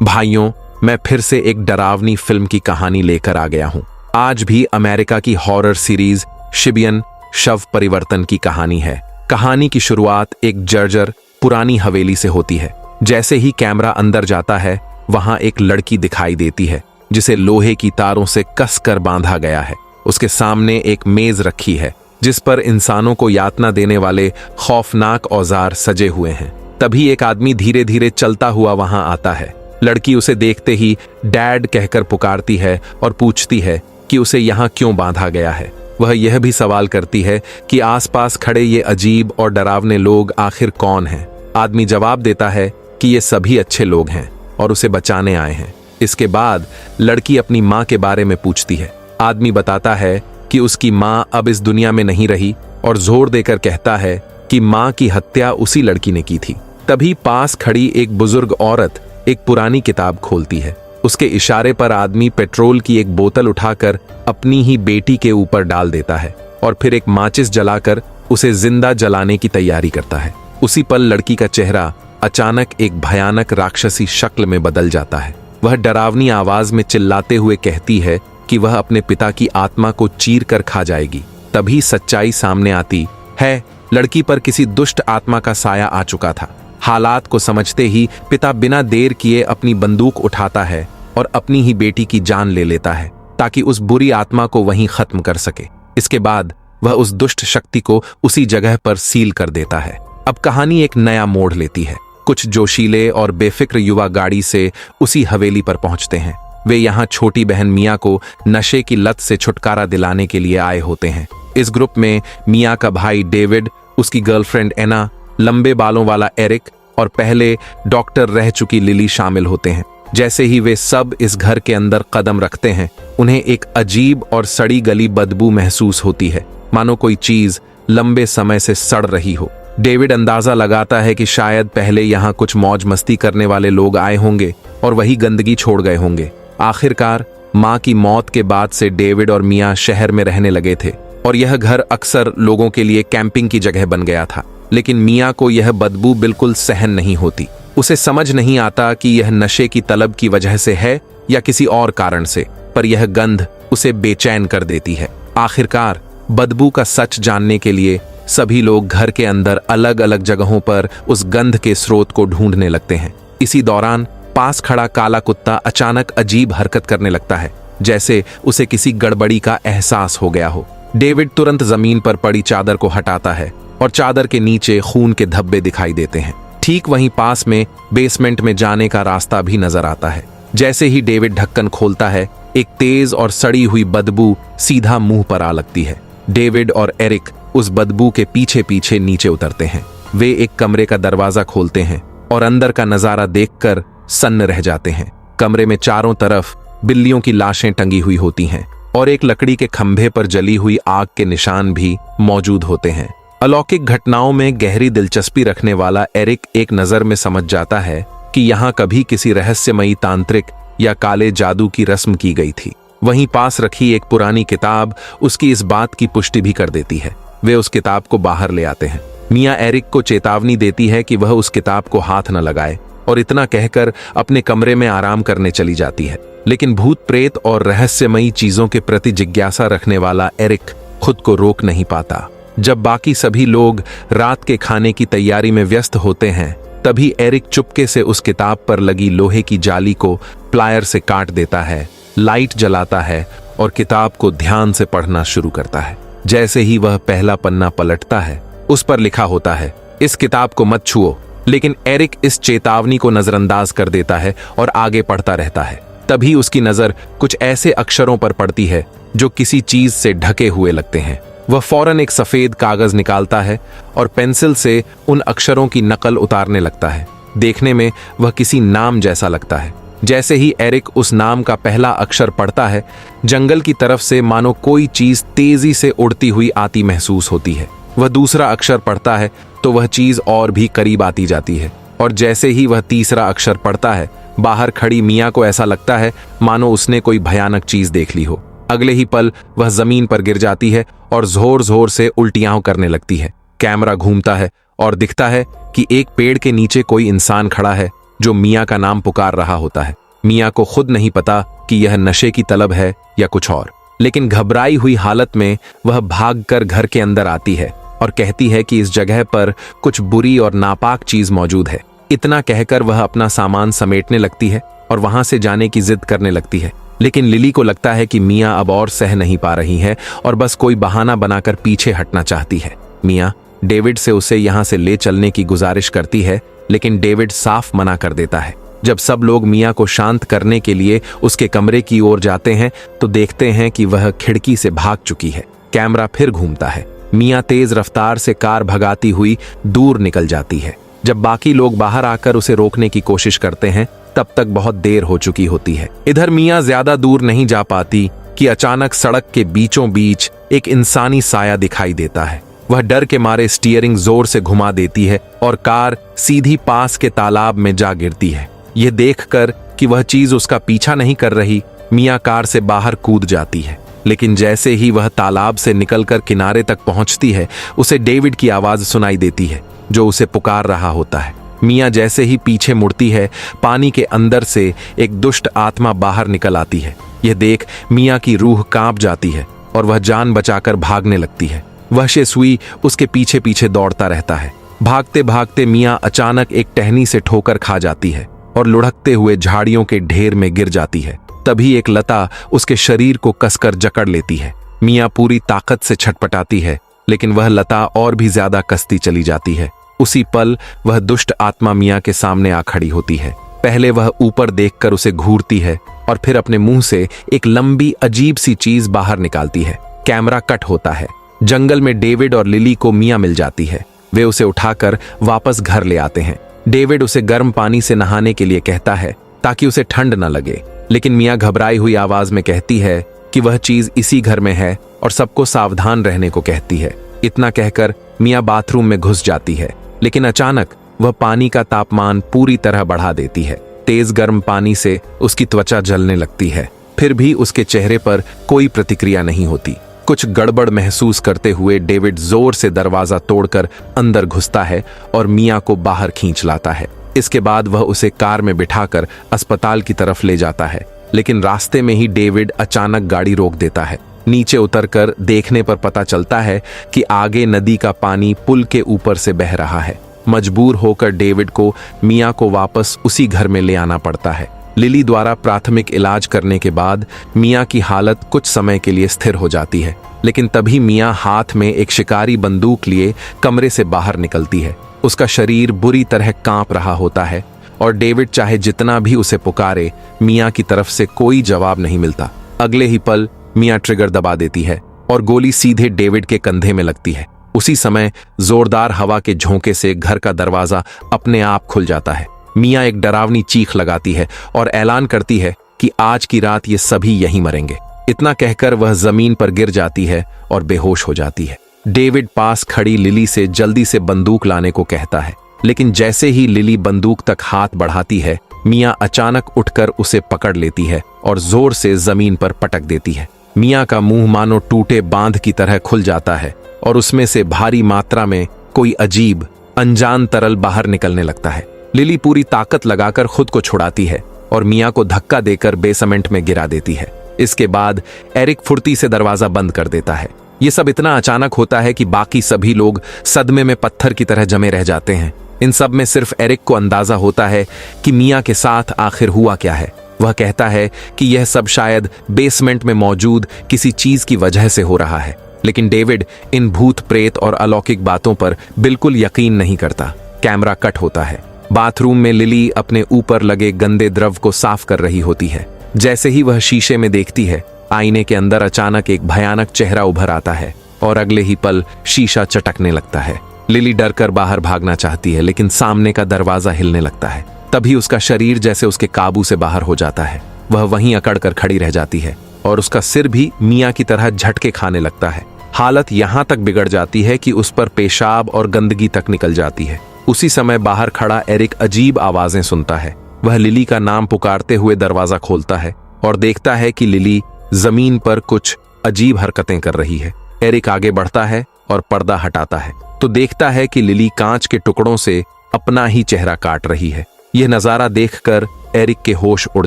भाइयों, मैं फिर से एक डरावनी फिल्म की कहानी लेकर आ गया हूं। आज भी अमेरिका की हॉरर सीरीज शिबियन शव परिवर्तन की कहानी है। कहानी की शुरुआत एक जर्जर पुरानी हवेली से होती है। जैसे ही कैमरा अंदर जाता है, वहां एक लड़की दिखाई देती है जिसे लोहे की तारों से कसकर बांधा गया है। उसके सामने एक मेज रखी है जिस पर इंसानों को यातना देने वाले खौफनाक औजार सजे हुए हैं। तभी एक आदमी धीरे धीरे चलता हुआ वहां आता है। लड़की उसे देखते ही डैड कहकर पुकारती है और पूछती है कि उसे यहाँ क्यों बांधा गया है। वह यह भी सवाल करती है कि आसपास खड़े ये अजीब और डरावने लोग आखिर कौन हैं। आदमी जवाब देता है कि ये सभी अच्छे लोग हैं और उसे बचाने आए हैं। इसके बाद लड़की अपनी माँ के बारे में पूछती है। आदमी बताता है कि उसकी माँ अब इस दुनिया में नहीं रही और जोर देकर कहता है कि माँ की हत्या उसी लड़की ने की थी। तभी पास खड़ी एक बुजुर्ग औरत एक पुरानी किताब खोलती है। उसके इशारे पर आदमी पेट्रोल की एक बोतल उठाकर अपनी ही बेटी के ऊपर डाल देता है और फिर एक माचिस जलाकर उसे जिंदा जलाने की तैयारी करता है। उसी पल लड़की का चेहरा अचानक एक भयानक राक्षसी शक्ल में बदल जाता है। वह डरावनी आवाज में चिल्लाते हुए कहती है कि वह अपने पिता की आत्मा को चीर कर खा जाएगी। तभी सच्चाई सामने आती है। लड़की पर किसी दुष्ट आत्मा का साया आ चुका था। हालात को समझते ही पिता बिना देर किए अपनी बंदूक उठाता है और अपनी ही बेटी की जान ले लेता है ताकि उस बुरी आत्मा को वहीं खत्म कर सके। इसके बाद वह उस दुष्ट शक्ति को उसी जगह पर सील कर देता है। अब कहानी एक नया मोड़ लेती है। कुछ जोशीले और बेफिक्र युवा गाड़ी से उसी हवेली पर पहुंचते हैं। वे यहाँ छोटी बहन मिया को नशे की लत से छुटकारा दिलाने के लिए आए होते हैं। इस ग्रुप में मिया का भाई डेविड, उसकी गर्लफ्रेंड एना, लंबे बालों वाला एरिक और पहले डॉक्टर रह चुकी लिली शामिल होते हैं। जैसे ही वे सब इस घर के अंदर कदम रखते हैं, उन्हें एक अजीब और सड़ी गली बदबू महसूस होती है, मानो कोई चीज लंबे समय से सड़ रही हो। डेविड अंदाजा लगाता है कि शायद पहले यहाँ कुछ मौज मस्ती करने वाले लोग आए होंगे और वही गंदगी छोड़ गए होंगे। आखिरकार माँ की मौत के बाद से डेविड और मिया शहर में रहने लगे थे और यह घर अक्सर लोगों के लिए कैंपिंग की जगह बन गया था। लेकिन मिया को यह बदबू बिल्कुल सहन नहीं होती। उसे समझ नहीं आता कि यह नशे की तलब की वजह से है या किसी और कारण से, पर यह गंध उसे बेचैन कर देती है। आखिरकार बदबू का सच जानने के लिए सभी लोग घर के अंदर अलग अलग जगहों पर उस गंध के स्रोत को ढूंढने लगते हैं। इसी दौरान पास खड़ा काला कुत्ता अचानक अजीब हरकत करने लगता है, जैसे उसे किसी गड़बड़ी का एहसास हो गया हो। डेविड तुरंत जमीन पर पड़ी चादर को हटाता है और चादर के नीचे खून के धब्बे दिखाई देते हैं। ठीक वहीं पास में बेसमेंट में जाने का रास्ता भी नजर आता है। जैसे ही डेविड ढक्कन खोलता है, एक तेज और सड़ी हुई बदबू सीधा मुंह पर आ लगती है। डेविड और एरिक उस बदबू के पीछे पीछे नीचे उतरते हैं। वे एक कमरे का दरवाजा खोलते हैं और अंदर का नजारा देखकर सन्न रह जाते हैं। कमरे में चारों तरफ बिल्लियों की लाशें टंगी हुई होती हैं और एक लकड़ी के खंभे पर जली हुई आग के निशान भी मौजूद होते हैं। अलौकिक घटनाओं में गहरी दिलचस्पी रखने वाला एरिक एक नजर में समझ जाता है कि यहाँ कभी किसी रहस्यमयी तांत्रिक या काले जादू की रस्म की गई थी। वहीं पास रखी एक पुरानी किताब उसकी इस बात की पुष्टि भी कर देती है। वे उस किताब को बाहर ले आते हैं। मिया एरिक को चेतावनी देती है कि वह उस किताब को हाथ न लगाए और इतना कहकर अपने कमरे में आराम करने चली जाती है। लेकिन भूत प्रेत और रहस्यमयी चीजों के प्रति जिज्ञासा रखने वाला एरिक खुद को रोक नहीं पाता। जब बाकी सभी लोग रात के खाने की तैयारी में व्यस्त होते हैं, तभी एरिक चुपके से उस किताब पर लगी लोहे की जाली को प्लायर से काट देता है, लाइट जलाता है और किताब को ध्यान से पढ़ना शुरू करता है। जैसे ही वह पहला पन्ना पलटता है, उस पर लिखा होता है, इस किताब को मत छुओ। लेकिन एरिक इस चेतावनी को नजरअंदाज कर देता है और आगे पढ़ता रहता है। तभी उसकी नजर कुछ ऐसे अक्षरों पर पड़ती है जो किसी चीज से ढके हुए लगते हैं। वह फौरन एक सफेद कागज निकालता है और पेंसिल से उन अक्षरों की नकल उतारने लगता है। देखने में वह किसी नाम जैसा लगता है। जैसे ही एरिक उस नाम का पहला अक्षर पढ़ता है, जंगल की तरफ से मानो कोई चीज तेजी से उड़ती हुई आती महसूस होती है। वह दूसरा अक्षर पढ़ता है तो वह चीज और भी करीब आती जाती है और जैसे ही वह तीसरा अक्षर पढ़ता है, बाहर खड़ी मिया को ऐसा लगता है मानो उसने कोई भयानक चीज देख ली हो। अगले ही पल वह जमीन पर गिर जाती है और जोर जोर से उल्टियां करने लगती है। कैमरा घूमता है और दिखता है कि एक पेड़ के नीचे कोई इंसान खड़ा है जो मियाँ का नाम पुकार रहा होता है। मियाँ को खुद नहीं पता कि यह नशे की तलब है या कुछ और, लेकिन घबराई हुई हालत में वह भागकर घर के अंदर आती है और कहती है कि इस जगह पर कुछ बुरी और नापाक चीज मौजूद है। इतना कहकर वह अपना सामान समेटने लगती है और वहां से जाने की जिद करने लगती है, लेकिन लिली को लगता है कि मियाँ अब और सह नहीं पा रही है और बस कोई बहाना बनाकर पीछे हटना चाहती है। मियाँ डेविड से उसे यहाँ से ले चलने की गुजारिश करती है, लेकिन डेविड साफ मना कर देता है। जब सब लोग मियाँ को शांत करने के लिए उसके कमरे की ओर जाते हैं तो देखते हैं कि वह खिड़की से भाग चुकी है। कैमरा फिर घूमता है। मियाँ तेज रफ्तार से कार भगाती हुई दूर निकल जाती है। जब बाकी लोग बाहर आकर उसे रोकने की कोशिश करते हैं तब तक बहुत देर हो चुकी होती है। इधर मियाँ ज्यादा दूर नहीं जा पाती कि अचानक सड़क के बीचों बीच एक इंसानी साया दिखाई देता है। वह डर के मारे स्टीयरिंग जोर से घुमा देती है और कार सीधी पास के तालाब में जा गिरती है। यह देखकर कि वह चीज उसका पीछा नहीं कर रही, मियाँ कार से बाहर कूद जाती है। लेकिन जैसे ही वह तालाब से निकलकर किनारे तक पहुंचती है, उसे डेविड की आवाज सुनाई देती है जो उसे पुकार रहा होता है। मियाँ जैसे ही पीछे मुड़ती है, पानी के अंदर से एक दुष्ट आत्मा बाहर निकल आती है। यह देख मियाँ की रूह कांप जाती है और वह जान बचाकर भागने लगती है। वहशे सुई उसके पीछे पीछे दौड़ता रहता है। भागते भागते मियाँ अचानक एक टहनी से ठोकर खा जाती है और लुढ़कते हुए झाड़ियों के ढेर में गिर जाती है। तभी एक लता उसके शरीर को कसकर जकड़ लेती है। मियाँ पूरी ताकत से छटपटाती है, लेकिन वह लता और भी ज्यादा कसती चली जाती है। उसी पल वह दुष्ट आत्मा मियाँ के सामने आ खड़ी होती है। पहले वह ऊपर देखकर उसे घूरती है और फिर अपने मुंह से एक लंबी अजीब सी चीज बाहर निकालती है। कैमरा कट होता है। जंगल में डेविड और लिली को मियाँ मिल जाती है। वे उसे उठाकर वापस घर ले आते हैं। डेविड उसे गर्म पानी से नहाने के लिए कहता है ताकि उसे ठंड न लगे, लेकिन मियाँ घबराई हुई आवाज में कहती है कि वह चीज इसी घर में है और सबको सावधान रहने को कहती है। इतना कहकर मियाँ बाथरूम में घुस जाती है, लेकिन अचानक वह पानी का तापमान पूरी तरह बढ़ा देती है। तेज गर्म पानी से उसकी त्वचा जलने लगती है। फिर भी उसके चेहरे पर कोई प्रतिक्रिया नहीं होती। कुछ गड़बड़ महसूस करते हुए डेविड जोर से दरवाजा तोड़कर अंदर घुसता है और मियाँ को बाहर खींच लाता है। इसके बाद वह उसे कार में बिठाकर अस्पताल की तरफ ले जाता है, लेकिन रास्ते में ही डेविड अचानक गाड़ी रोक देता है। नीचे उतरकर देखने पर पता चलता है कि आगे नदी का पानी पुल के ऊपर से बह रहा है। मजबूर होकर डेविड को मियाँ को वापस उसी घर में ले आना पड़ता है। लिली द्वारा प्राथमिक इलाज करने के बाद मियाँ की हालत कुछ समय के लिए स्थिर हो जाती है, लेकिन तभी मियाँ हाथ में एक शिकारी बंदूक लिए कमरे से बाहर निकलती है। उसका शरीर बुरी तरह कांप रहा होता है और डेविड चाहे जितना भी उसे पुकारे, मियाँ की तरफ से कोई जवाब नहीं मिलता। अगले ही पल मियाँ ट्रिगर दबा देती है और गोली सीधे डेविड के कंधे में लगती है। उसी समय जोरदार हवा के झोंके से घर का दरवाजा अपने आप खुल जाता है। मियाँ एक डरावनी चीख लगाती है और ऐलान करती है कि आज की रात ये सभी यहीं मरेंगे। इतना कहकर वह जमीन पर गिर जाती है और बेहोश हो जाती है। डेविड पास खड़ी लिली से जल्दी से बंदूक लाने को कहता है, लेकिन जैसे ही लिली बंदूक तक हाथ बढ़ाती है, मियाँ अचानक उठकर उसे पकड़ लेती है और जोर से जमीन पर पटक देती है। मियाँ का मुंह मानो टूटे बांध की तरह खुल जाता है और उसमें से भारी मात्रा में कोई अजीब अनजान तरल बाहर निकलने लगता है। लिली पूरी ताकत लगाकर खुद को छुड़ाती है और मियाँ को धक्का देकर बेसमेंट में गिरा देती है। इसके बाद एरिक फुर्ती से दरवाजा बंद कर देता है। ये सब इतना अचानक होता है कि बाकी सभी लोग सदमे में पत्थर की तरह जमे रह जाते हैं। इन सब में सिर्फ एरिक को अंदाजा होता है कि मियाँ के साथ आखिर हुआ क्या है। वह कहता है कि यह सब शायद बेसमेंट में मौजूद किसी चीज की वजह से हो रहा है, लेकिन डेविड इन भूत प्रेत और अलौकिक बातों पर बिल्कुल यकीन नहीं करता। कैमरा कट होता है। बाथरूम में लिली अपने ऊपर लगे गंदे द्रव को साफ कर रही होती है। जैसे ही वह शीशे में देखती है, आईने के अंदर अचानक एक भयानक चेहरा उभर आता है और अगले ही पल शीशा चटकने लगता है। लिली डरकर बाहर भागना चाहती है, लेकिन सामने का दरवाजा हिलने लगता है। तभी उसका शरीर जैसे उसके काबू से बाहर हो जाता है। वह वहीं अकड़ कर खड़ी रह जाती है और उसका सिर भी मियाँ की तरह झटके खाने लगता है। हालत यहाँ तक बिगड़ जाती है कि उस पर पेशाब और गंदगी तक निकल जाती है। उसी समय बाहर खड़ा एरिक अजीब आवाजें सुनता है। वह लिली का नाम पुकारते हुए दरवाजा खोलता है और देखता है कि लिली जमीन पर कुछ अजीब हरकतें कर रही है। एरिक आगे बढ़ता है और पर्दा हटाता है तो देखता है कि लिली कांच के टुकड़ों से अपना ही चेहरा काट रही है। यह नजारा देखकर एरिक के होश उड़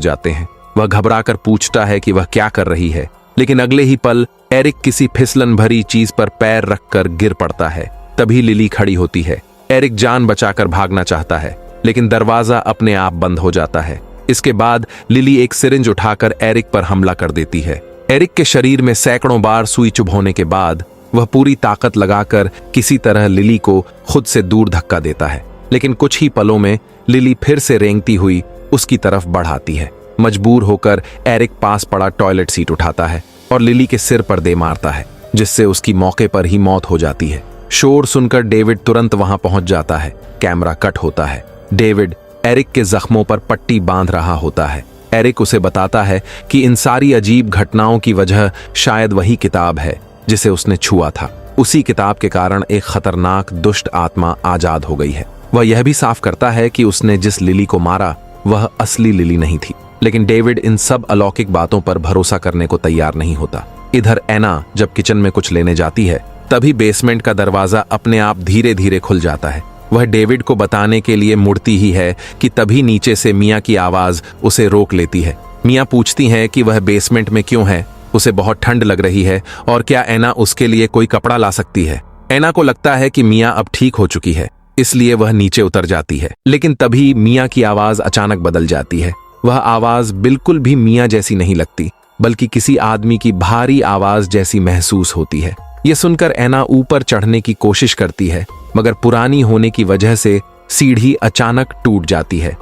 जाते हैं। वह घबराकर पूछता है कि वह क्या कर रही है, लेकिन अगले ही पल एरिक किसी फिसलन भरी चीज पर पैर रखकर गिर पड़ता है। तभी लिली खड़ी होती है। एरिक जान बचाकर भागना चाहता है, लेकिन दरवाजा अपने आप बंद हो जाता है। इसके बाद लिली एक सिरिंज उठाकर एरिक पर हमला कर देती है। एरिक के शरीर में सैकड़ों बार सुई चुभोने के बाद वह पूरी ताकत लगाकर किसी तरह लिली को खुद से दूर धक्का देता है, लेकिन कुछ ही पलों में लिली फिर से रेंगती हुई उसकी तरफ बढ़ आती है। मजबूर होकर एरिक पास पड़ा टॉयलेट सीट उठाता है और लिली के सिर पर दे मारता है, जिससे उसकी मौके पर ही मौत हो जाती है। शोर सुनकर डेविड तुरंत वहां पहुंच जाता है। कैमरा कट होता है। डेविड एरिक के जख्मों पर पट्टी बांध रहा होता है। एरिक उसे बताता है कि इन सारी अजीब घटनाओं की वजह शायद वही किताब है जिसे उसने छुआ था। उसी किताब के कारण एक खतरनाक दुष्ट आत्मा आजाद हो गई है। वह यह भी साफ करता है कि उसने जिस लिली को मारा वह असली लिली नहीं थी, लेकिन डेविड इन सब अलौकिक बातों पर भरोसा करने को तैयार नहीं होता। इधर एना जब किचन में कुछ लेने जाती है, तभी बेसमेंट का दरवाजा अपने आप धीरे धीरे खुल जाता है। वह डेविड को बताने के लिए मुड़ती ही है कि तभी नीचे से मिया की आवाज उसे रोक लेती है। मिया पूछती हैं कि वह बेसमेंट में क्यों है, उसे बहुत ठंड लग रही है और क्या एना उसके लिए कोई कपड़ा ला सकती है। एना को लगता है कि मिया अब ठीक हो चुकी है, इसलिए वह नीचे उतर जाती है, लेकिन तभी मिया की आवाज अचानक बदल जाती है। वह आवाज बिल्कुल भी मिया जैसी नहीं लगती, बल्कि किसी आदमी की भारी आवाज जैसी महसूस होती है। यह सुनकर एना ऊपर चढ़ने की कोशिश करती है, मगर पुरानी होने की वजह से सीढ़ी अचानक टूट जाती है।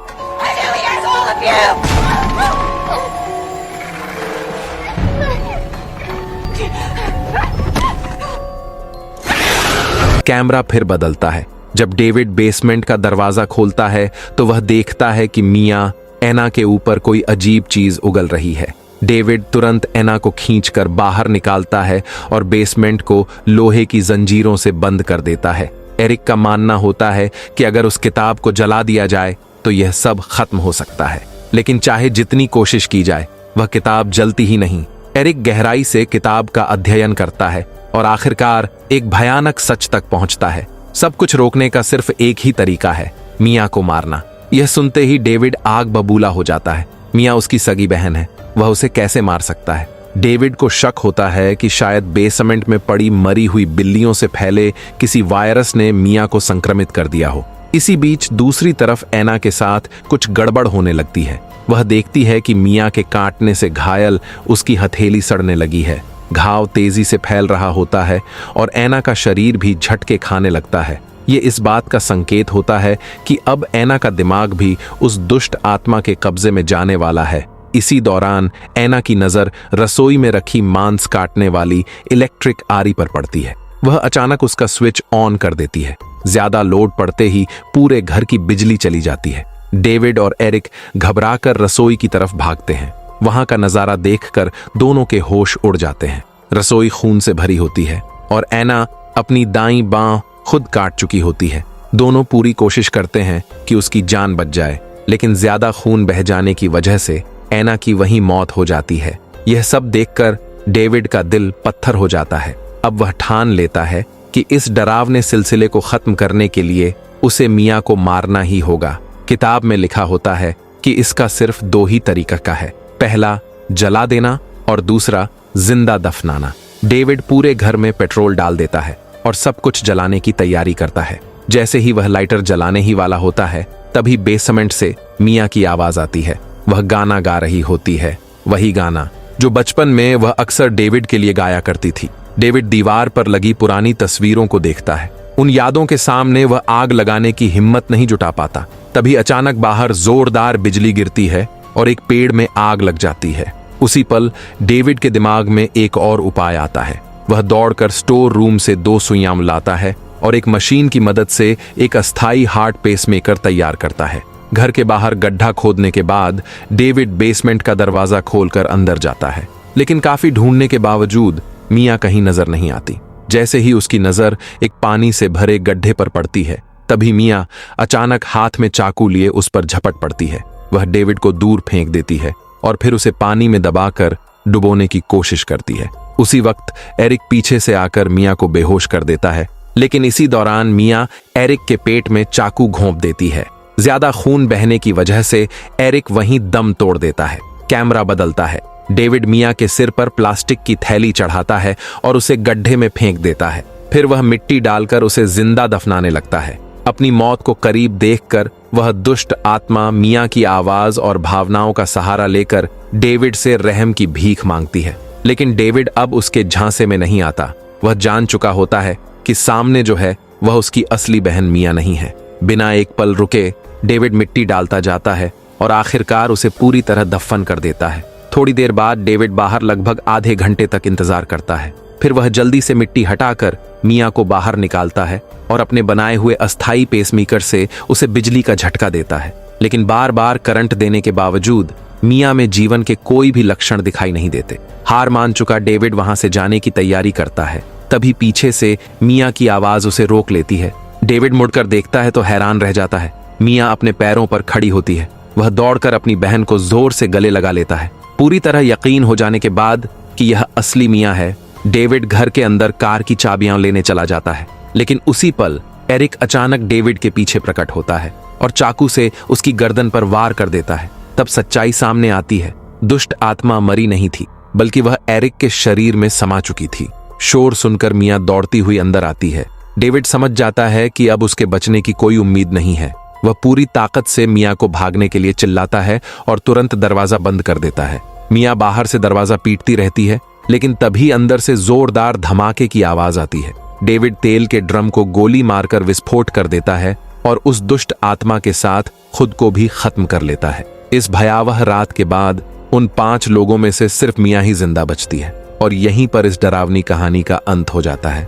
कैमरा फिर बदलता है। जब डेविड बेसमेंट का दरवाजा खोलता है तो वह देखता है कि मिया एना के ऊपर कोई अजीब चीज उगल रही है। डेविड तुरंत एना को खींचकर बाहर निकालता है और बेसमेंट को लोहे की जंजीरों से बंद कर देता है। एरिक का मानना होता है कि अगर उस किताब को जला दिया जाए तो यह सब खत्म हो सकता है, लेकिन चाहे जितनी कोशिश की जाए वह किताब जलती ही नहीं। एरिक गहराई से किताब का अध्ययन करता है और आखिरकार एक भयानक सच तक पहुंचता है। सब कुछ रोकने का सिर्फ एक ही तरीका है, मिया को मारना। यह सुनते ही डेविड आग बबूला हो जाता है। मिया उसकी सगी बहन है, वह उसे कैसे मार सकता है। डेविड को शक होता है कि शायद बेसमेंट में पड़ी मरी हुई बिल्लियों से फैले किसी वायरस ने मिया को संक्रमित कर दिया हो। इसी बीच दूसरी तरफ एना के साथ कुछ गड़बड़ होने लगती है। वह देखती है कि मिया के काटने से घायल उसकी हथेली सड़ने लगी है। घाव तेजी से फैल रहा होता है और एना का शरीर भी झटके खाने लगता है। ये इस बात का संकेत होता है कि अब एना का दिमाग भी उस दुष्ट आत्मा के कब्जे में जाने वाला है। इसी दौरान एना की नजर रसोई में रखी मांस काटने वाली इलेक्ट्रिक आरी पर पड़ती है। वह अचानक उसका स्विच ऑन कर देती है। ज्यादा लोड पड़ते ही पूरे घर की बिजली चली जाती है। डेविड और एरिक घबराकर रसोई की तरफ भागते हैं। वहां का नजारा देखकर दोनों के होश उड़ जाते हैं। रसोई खून से भरी होती है और एना अपनी दाईं बांह खुद काट चुकी होती है। दोनों पूरी कोशिश करते हैं कि उसकी जान बच जाए, लेकिन ज्यादा खून बह जाने की वजह से एना की वहीं मौत हो जाती है। यह सब देखकर डेविड का दिल पत्थर हो जाता है। अब वह ठान लेता है कि इस डरावने सिलसिले को खत्म करने के लिए उसे मिया को मारना ही होगा। किताब में लिखा होता है कि इसका सिर्फ दो ही तरीका का है, पहला जला देना और दूसरा जिंदा दफनाना। डेविड पूरे घर में पेट्रोल डाल देता है और सब कुछ जलाने की तैयारी करता है। जैसे ही वह लाइटर जलाने ही वाला होता है, तभी बेसमेंट से मिया की आवाज आती है। वह गाना गा रही होती है, वही गाना जो बचपन में वह अक्सर डेविड के लिए गाया करती थी। डेविड दीवार पर लगी पुरानी तस्वीरों को देखता है। उन यादों के सामने वह आग लगाने की हिम्मत नहीं जुटा पाता। तभी अचानक बाहर जोरदार बिजली गिरती है और एक पेड़ में आग लग जाती है। उसी पल डेविड के दिमाग में एक और उपाय आता है। वह दौड़कर स्टोर रूम से 2 सुइयां लाता है और एक मशीन की मदद से एक अस्थाई हार्ट पेसमेकर तैयार करता है। घर के बाहर गड्ढा खोदने के बाद डेविड बेसमेंट का दरवाजा खोलकर अंदर जाता है, लेकिन काफी ढूंढने के बावजूद मिया कहीं नजर नहीं आती। जैसे ही उसकी नजर एक पानी से भरे गड्ढे पर पड़ती है, तभी मिया अचानक हाथ में चाकू लिए उस पर झपट पड़ती है। वह डेविड को दूर फेंक देती है और फिर उसे पानी में दबाकर डुबोने की कोशिश करती है। उसी वक्त एरिक पीछे से आकर मिया को बेहोश कर देता है, लेकिन इसी दौरान मिया एरिक के पेट में चाकू घोंप देती है। ज्यादा खून बहने की वजह से एरिक वहीं दम तोड़ देता है। कैमरा बदलता है। डेविड मिया के सिर पर प्लास्टिक की थैली चढ़ाता है और उसे गड्ढे में फेंक देता है। फिर वह मिट्टी डालकर उसे जिंदा दफनाने लगता है। अपनी मौत को करीब देखकर वह दुष्ट आत्मा मिया की आवाज और भावनाओं का सहारा लेकर डेविड से रहम की भीख मांगती है। लेकिन डेविड अब उसके झांसे में नहीं आता। वह जान चुका होता है कि सामने जो है वह उसकी असली बहन मिया नहीं है। बिना एक पल रुके डेविड मिट्टी डालता जाता है और आखिरकार उसे पूरी तरह दफन कर देता है। थोड़ी देर बाद डेविड बाहर लगभग आधे घंटे तक इंतजार करता है। फिर वह जल्दी से मिट्टी हटाकर मिया को बाहर निकालता है और अपने बनाए हुए अस्थाई पेसमेकर से उसे बिजली का झटका देता है। लेकिन बार बार करंट देने के बावजूद मिया में जीवन के कोई भी लक्षण दिखाई नहीं देते। हार मान चुका डेविड वहां से जाने की तैयारी करता है। तभी पीछे से मिया की आवाज उसे रोक लेती है। डेविड मुड़कर देखता है तो हैरान रह जाता है। मिया अपने पैरों पर खड़ी होती है। वह दौड़कर अपनी बहन को जोर से गले लगा लेता है। पूरी तरह यकीन हो जाने के बाद कि यह असली मिया है, डेविड घर के अंदर कार की चाबियां लेने चला जाता है। लेकिन उसी पल एरिक अचानक डेविड के पीछे प्रकट होता है और चाकू से उसकी गर्दन पर वार कर देता है। तब सच्चाई सामने आती है। दुष्ट आत्मा मरी नहीं थी, बल्कि वह एरिक के शरीर में समा चुकी थी। शोर सुनकर मिया दौड़ती हुई अंदर आती है। डेविड समझ जाता है कि अब उसके बचने की कोई उम्मीद नहीं है। वह पूरी ताकत से मिया को भागने के लिए चिल्लाता है और तुरंत दरवाजा बंद कर देता है। मिया बाहर से दरवाजा पीटती रहती है, लेकिन तभी अंदर से जोरदार धमाके की आवाज आती है। डेविड तेल के ड्रम को गोली मारकर विस्फोट कर देता है और उस दुष्ट आत्मा के साथ खुद को भी खत्म कर लेता है। इस भयावह रात के बाद उन 5 लोगों में से सिर्फ मिया ही जिंदा बचती है और यहीं पर इस डरावनी कहानी का अंत हो जाता है।